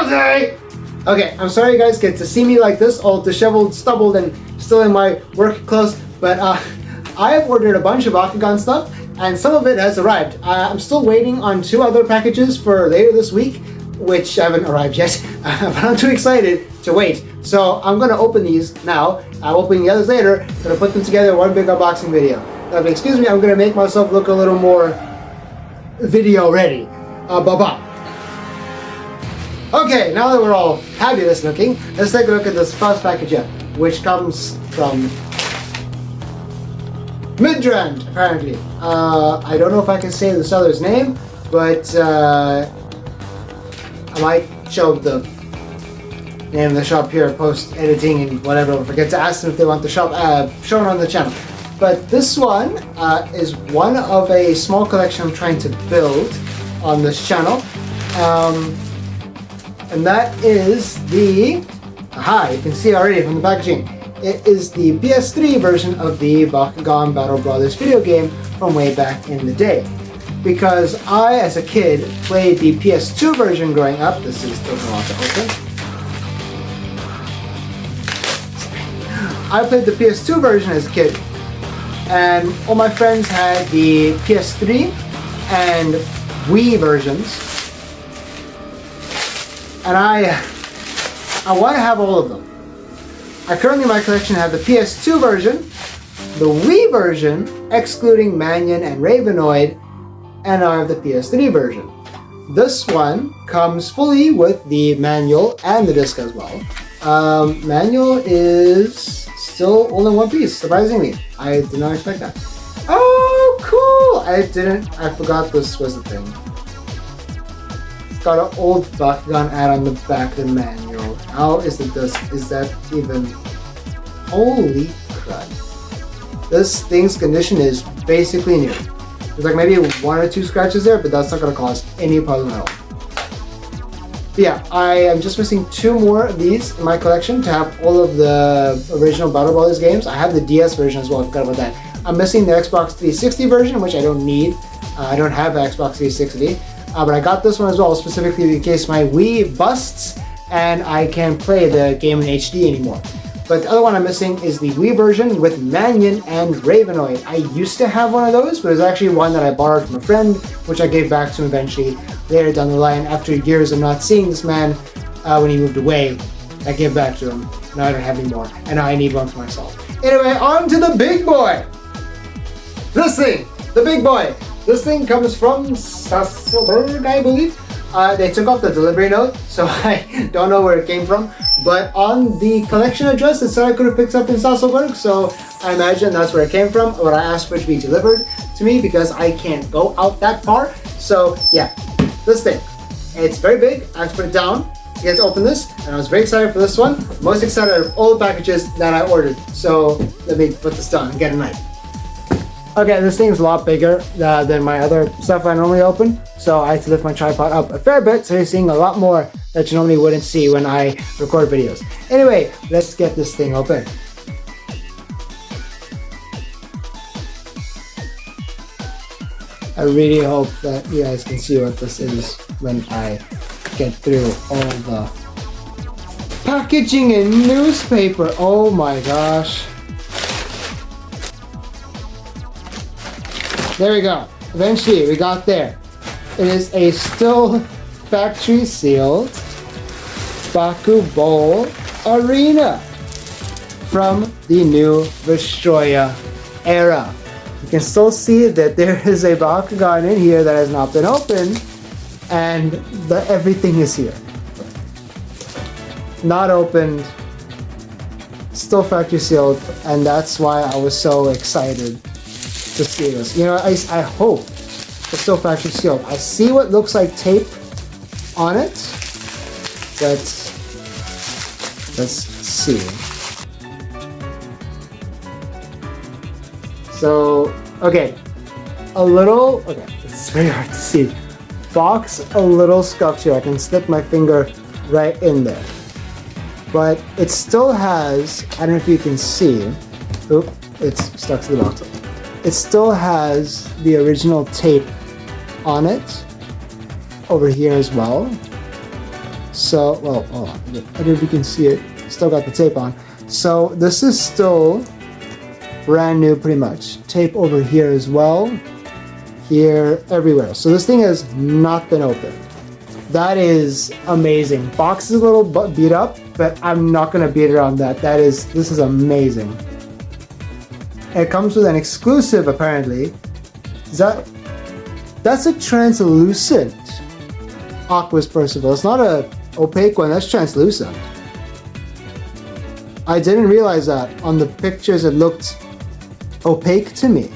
Jose! Okay, I'm sorry you guys get to see me like this, all disheveled, stubbled, and still in my work clothes, but I have ordered a bunch of Bakugan stuff, and some of it has arrived. I'm still waiting on 2 other packages for later this week, which haven't arrived yet, but I'm too excited to wait. So I'm gonna open these now. I'm opening the others later, gonna put them together in one big unboxing video. Now, excuse me, I'm gonna make myself look a little more video ready. Bye-bye. Okay, now that we're all fabulous looking, let's take a look at this first package here, which comes from Midrand, apparently. I don't know if I can say the seller's name, but I might show the name of the shop here, post editing and whatever. Don't forget to ask them if they want the shop shown on the channel. But this one is one of a small collection I'm trying to build on this channel. And that is the, you can see already from the packaging. It is the PS3 version of the Bakugan Battle Brothers video game from way back in the day. Because I, as a kid, played the PS2 version growing up. This is still going to open. I played the PS2 version as a kid, and all my friends had the PS3 and Wii versions, and I want to have all of them. I currently in my collection have the PS2 version, the Wii version, excluding Mannion and Ravenoid, and I have the PS3 version. This one comes fully with the manual and the disc as well. Manual is still all in one piece, surprisingly. I did not expect that. Oh, cool! I forgot this was the thing. It's got an old Bakugan ad on the back of the manual. How is the disc? Is that even... Holy crud. This thing's condition is basically new. There's like maybe 1 or 2 scratches there, but that's not going to cause any problem at all. But yeah, I am just missing 2 more of these in my collection to have all of the original Battle Brothers games. I have the DS version as well, I forgot about that. I'm missing the Xbox 360 version, which I don't need. I don't have the Xbox 360. But I got this one as well, specifically in case my Wii busts and I can't play the game in HD anymore. But the other one I'm missing is the Wii version with Mannion and Ravenoid. I used to have one of those, but it was actually one that I borrowed from a friend, which I gave back to him eventually later down the line. After years of not seeing this man when he moved away, I gave back to him. Now I don't have any more, and now I need one for myself. Anyway, on to the big boy! This thing! The big boy! This thing comes from Sasselberg, I believe. They took off the delivery note, so I don't know where it came from. But on the collection address, it said I could have picked up in Sasselberg, so I imagine that's where it came from. But I asked for it to be delivered to me because I can't go out that far. So yeah, this thing. It's very big. I have to put it down to get to open this, and I was very excited for this one. Most excited out of all the packages that I ordered. So let me put this down and get a knife. Okay, this thing's a lot bigger than my other stuff I normally open, so I had to lift my tripod up a fair bit, so you're seeing a lot more that you normally wouldn't see when I record videos. Anyway, let's get this thing open. I really hope that you guys can see what this is when I get through all the packaging and newspaper. Oh my gosh. There we go. Eventually, we got there. It is a still factory sealed Baku Bowl Arena from the new Vestroya era. You can still see that there is a Bakugan in here that has not been opened, and everything is here. Not opened, still factory sealed, and that's why I was so excited to see this. You know, I hope it's still factory sealed. I see what looks like tape on it. Let's see. So, okay, it's very hard to see. Box a little scuffed here. I can slip my finger right in there. But it still has, I don't know if you can see, oop, it's stuck to the box. It still has the original tape on it over here as well. So, well, oh, I don't know if you can see it. Still got the tape on. So this is still brand new pretty much. Tape over here as well. Here, everywhere. So this thing has not been opened. That is amazing. Box is a little beat up, but I'm not gonna beat it on that. This is amazing. It comes with an exclusive apparently. That's a translucent Aqua's Percival. It's not a opaque one, that's translucent. I didn't realize that. On the pictures it looked opaque to me.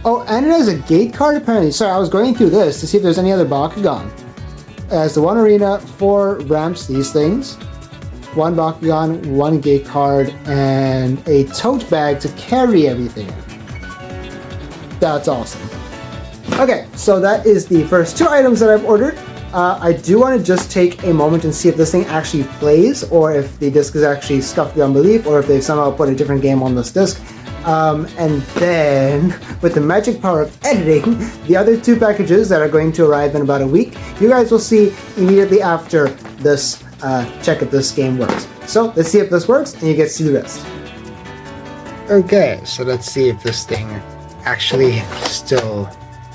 Oh, and it has a gate card apparently. Sorry, I was going through this to see if there's any other Bakugan. It has the 1 arena, 4 ramps, these things, 1 Bakugan, 1 gate card, and a tote bag to carry everything in. That's awesome. Okay, so that is the first 2 items that I've ordered. I do want to just take a moment and see if this thing actually plays, or if the disc is actually scuffed beyond belief, or if they've somehow put a different game on this disc. And then, with the magic power of editing, the other 2 packages that are going to arrive in about a week, you guys will see immediately after this check if this game works. So, let's see if this works, and you get to see the rest. Okay, so let's see if this thing actually still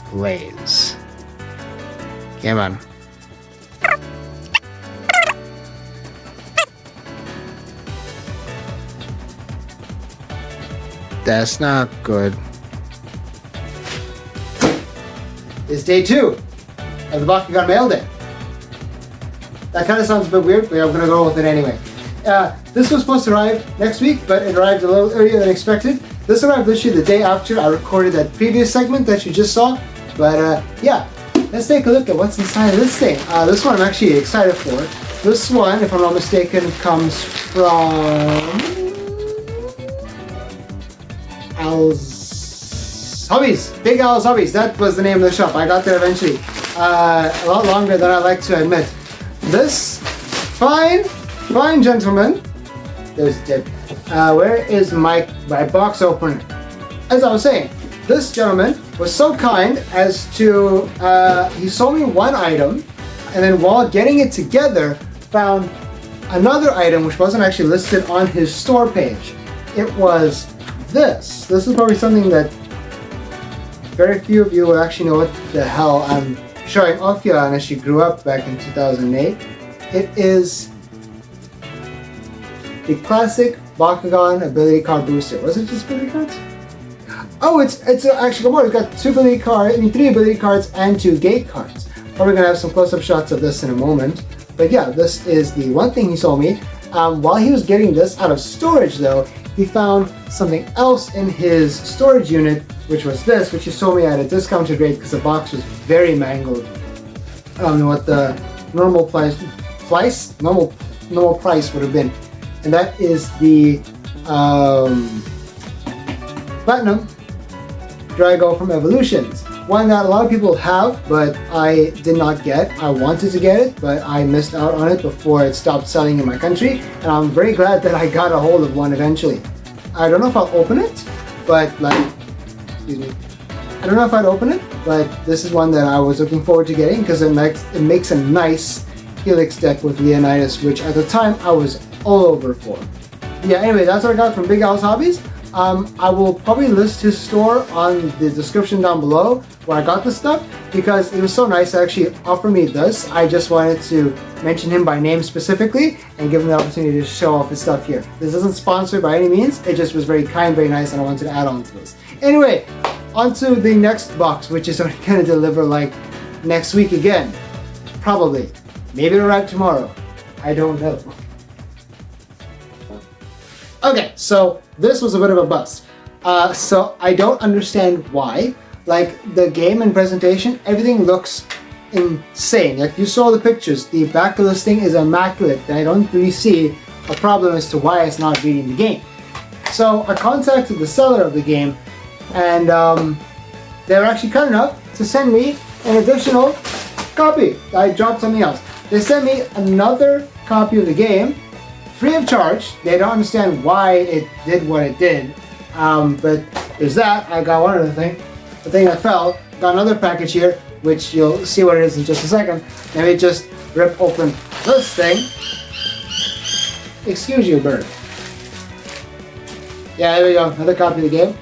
plays. Come on. That's not good. It's day 2 of the Bakugan Mail Day. That kind of sounds a bit weird, but I'm going to go with it anyway. This was supposed to arrive next week, but it arrived a little earlier than expected. This arrived literally the day after I recorded that previous segment that you just saw. But yeah, let's take a look at what's inside of this thing. This one I'm actually excited for. This one, if I'm not mistaken, comes from Al's Hobbies. Big Al's Hobbies. That was the name of the shop. I got there eventually. A lot longer than I like to admit. This fine gentleman. There's a tip. Where is my box opener? As I was saying, this gentleman was so kind as to he sold me 1 item, and then while getting it together, found another item which wasn't actually listed on his store page. It was this. This is probably something that very few of you will actually know what the hell I'm showing off here unless you grew up back in 2008. It is the classic Bakugan ability card booster. Was it just ability cards? Oh, it's actually more. It's got 3 ability cards and 2 gate cards. Probably gonna have some close-up shots of this in a moment. But yeah, this is the one thing he sold me. While he was getting this out of storage though, he found something else in his storage unit, which was this, which he sold me at a discounted rate because the box was very mangled. I don't know what the normal price would have been. And that is the Platinum Drago from Evolutions. One that a lot of people have, but I did not get. I wanted to get it, but I missed out on it before it stopped selling in my country, and I'm very glad that I got a hold of one eventually. I don't know if I'll open it, but excuse me. I don't know if I'd open it, but this is one that I was looking forward to getting because it makes a nice Helix deck with Leonidas, which at the time I was all over for. Yeah, anyway, that's what I got from Big Al's Hobbies. I will probably list his store on the description down below where I got this stuff because it was so nice to actually offer me this. I just wanted to mention him by name specifically and give him the opportunity to show off his stuff here. This isn't sponsored by any means, it just was very kind, very nice, and I wanted to add on to this. Anyway, on to the next box, which is going to deliver like next week again. Probably. Maybe it'll arrive tomorrow. I don't know. Okay, so this was a bit of a bust. So I don't understand why. Like the game and presentation, everything looks insane. Like you saw the pictures, the back of this thing is immaculate, and I don't really see a problem as to why it's not reading the game. So I contacted the seller of the game, and they were actually kind enough to send me an additional copy. I dropped something else. They sent me another copy of the game, free of charge. They don't understand why it did what it did. But there's that. I got one other thing. The thing that fell. Got another package here, which you'll see what it is in just a second. Let me just rip open this thing. Excuse you, bird. Yeah, there we go. Another copy of the game.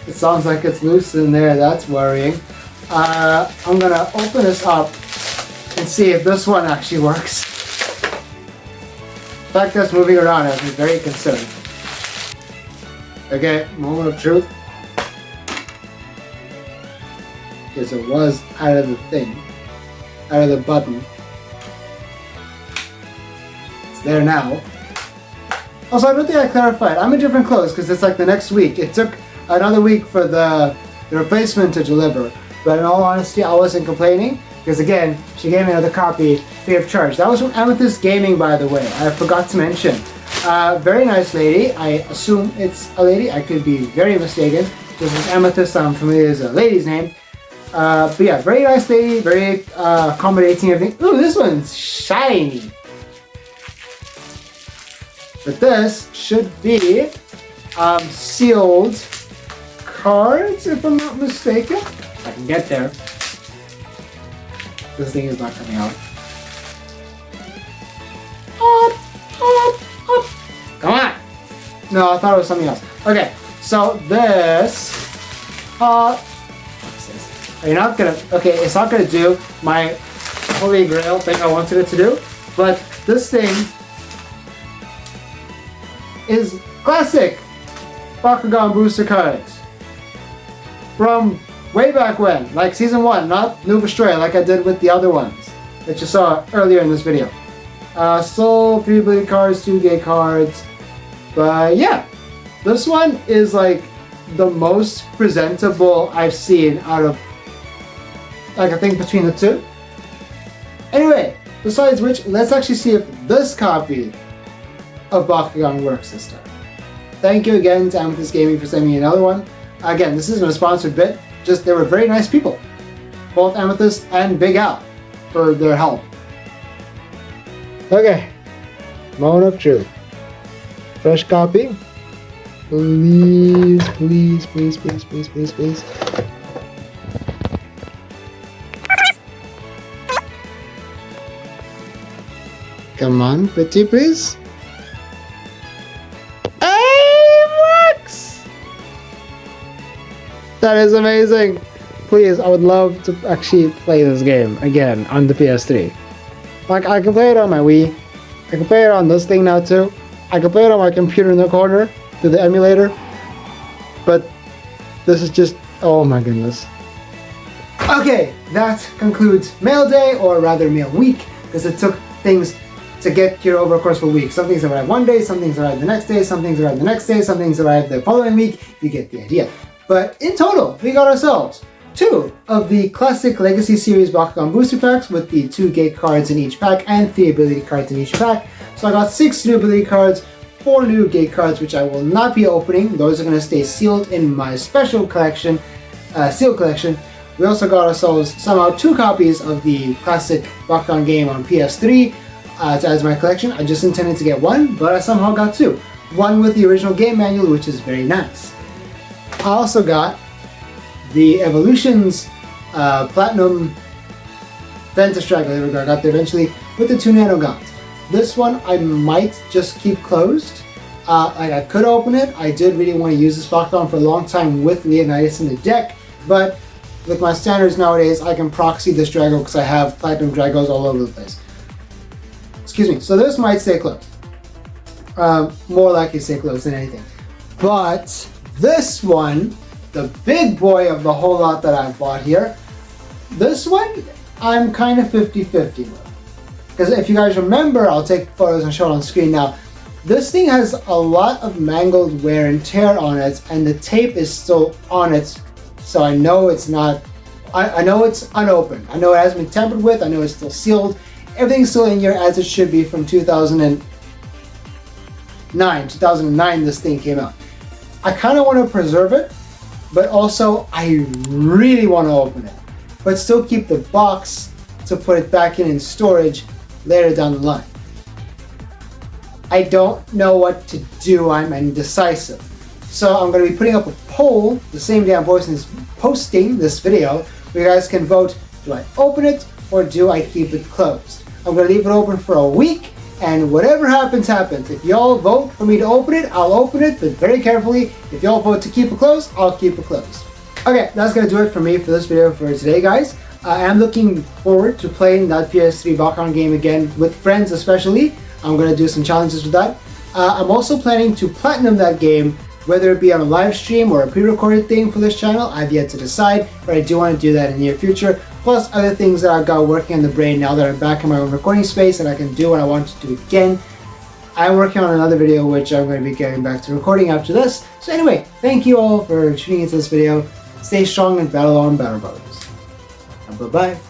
It sounds like it's loose in there. That's worrying. I'm gonna open this up and see if this one actually works. The fact that it's moving around has me very concerned. Okay, moment of truth. Because it was out of the thing. Out of the button. It's there now. Also, I don't think I clarified. I'm in different clothes because it's like the next week. It took another week for the replacement to deliver. But in all honesty, I wasn't complaining. Because again, she gave me another copy free of charge. That was from Amethyst Gaming, by the way. I forgot to mention. Very nice lady. I assume it's a lady. I could be very mistaken. This is Amethyst. I'm familiar as a lady's name. But yeah, very nice lady. Very accommodating. Everything. Ooh, this one's shiny. But this should be sealed cards, if I'm not mistaken. If I can get there. This thing is not coming out. Come on! No, I thought it was something else. Okay, so this. What's this? Are you not gonna? Okay, it's not gonna do my holy grail thing I wanted it to do. But this thing is classic Bakugan booster cards from way back when, like season 1, not Noob Astray like I did with the other ones that you saw earlier in this video. So 3 ability cards, 2 gay cards, but yeah, this one is like the most presentable I've seen out of, like, I think between the two. Anyway, besides which, let's actually see if this copy of Bakugan works this time. Thank you again to Amethyst Gaming for sending me another one. Again, this isn't a sponsored bit, just they were very nice people. Both Amethyst and Big Al for their help. Okay, moment of truth. Fresh copy. Please, please, please, please, please, please, please. Come on, pretty please. That is amazing! Please, I would love to actually play this game again on the PS3. Like, I can play it on my Wii. I can play it on this thing now too. I can play it on my computer in the corner through the emulator. But this is just, oh my goodness. Okay, that concludes Mail Day, or rather Mail Week, because it took things to get here over a course of a week. Some things arrive one day, some things arrive the next day, some things arrive the next day, some things arrive the following week. You get the idea. But in total, we got ourselves 2 of the classic Legacy Series Bakugan booster packs with the 2 gate cards in each pack and 3 ability cards in each pack. So I got 6 new ability cards, 4 new gate cards, which I will not be opening. Those are going to stay sealed in my special collection, sealed collection. We also got ourselves somehow 2 copies of the classic Bakugan game on PS3 to add to my collection. I just intended to get 1, but I somehow got 2. One with the original game manual, which is very nice. I also got the Evolutions Platinum Ventus Straggler. There we go, I got there eventually with the 2 nano guns. This one I might just keep closed. Like, I could open it. I did really want to use this Bakugan for a long time with Leonidas in the deck, but with my standards nowadays, I can proxy this Drago because I have Platinum Dragos all over the place. Excuse me. So this might stay closed. More likely stay closed than anything. But this one, the big boy of the whole lot that I've bought here, this one I'm kind of 50-50 with. Because if you guys remember, I'll take photos and show it on screen now. This thing has a lot of mangled wear and tear on it, and the tape is still on it, so I know it's not, I know it's unopened. I know it hasn't been tampered with, I know it's still sealed. Everything's still in here as it should be from 2009. 2009 this thing came out. I kind of want to preserve it, but also I really want to open it, but still keep the box to put it back in storage later down the line. I don't know what to do. I'm indecisive. So I'm going to be putting up a poll the same day I'm posting this video, You guys can vote, do I open it or do I keep it closed? I'm going to leave it open for a week, and whatever happens, happens. If y'all vote for me to open it, I'll open it, but very carefully. If y'all vote to keep it closed, I'll keep it closed. Okay, that's going to do it for me for this video for today, guys. I am looking forward to playing that PS3 Bakugan game again with friends especially. I'm going to do some challenges with that. I'm also planning to platinum that game, whether it be on a live stream or a pre-recorded thing for this channel. I've yet to decide, but I do want to do that in the near future. Plus other things that I've got working on the brain now that I'm back in my own recording space and I can do what I want to do again. I'm working on another video which I'm going to be getting back to recording after this. So anyway, thank you all for tuning into this video. Stay strong and battle on, Battle Brothers. And bye-bye.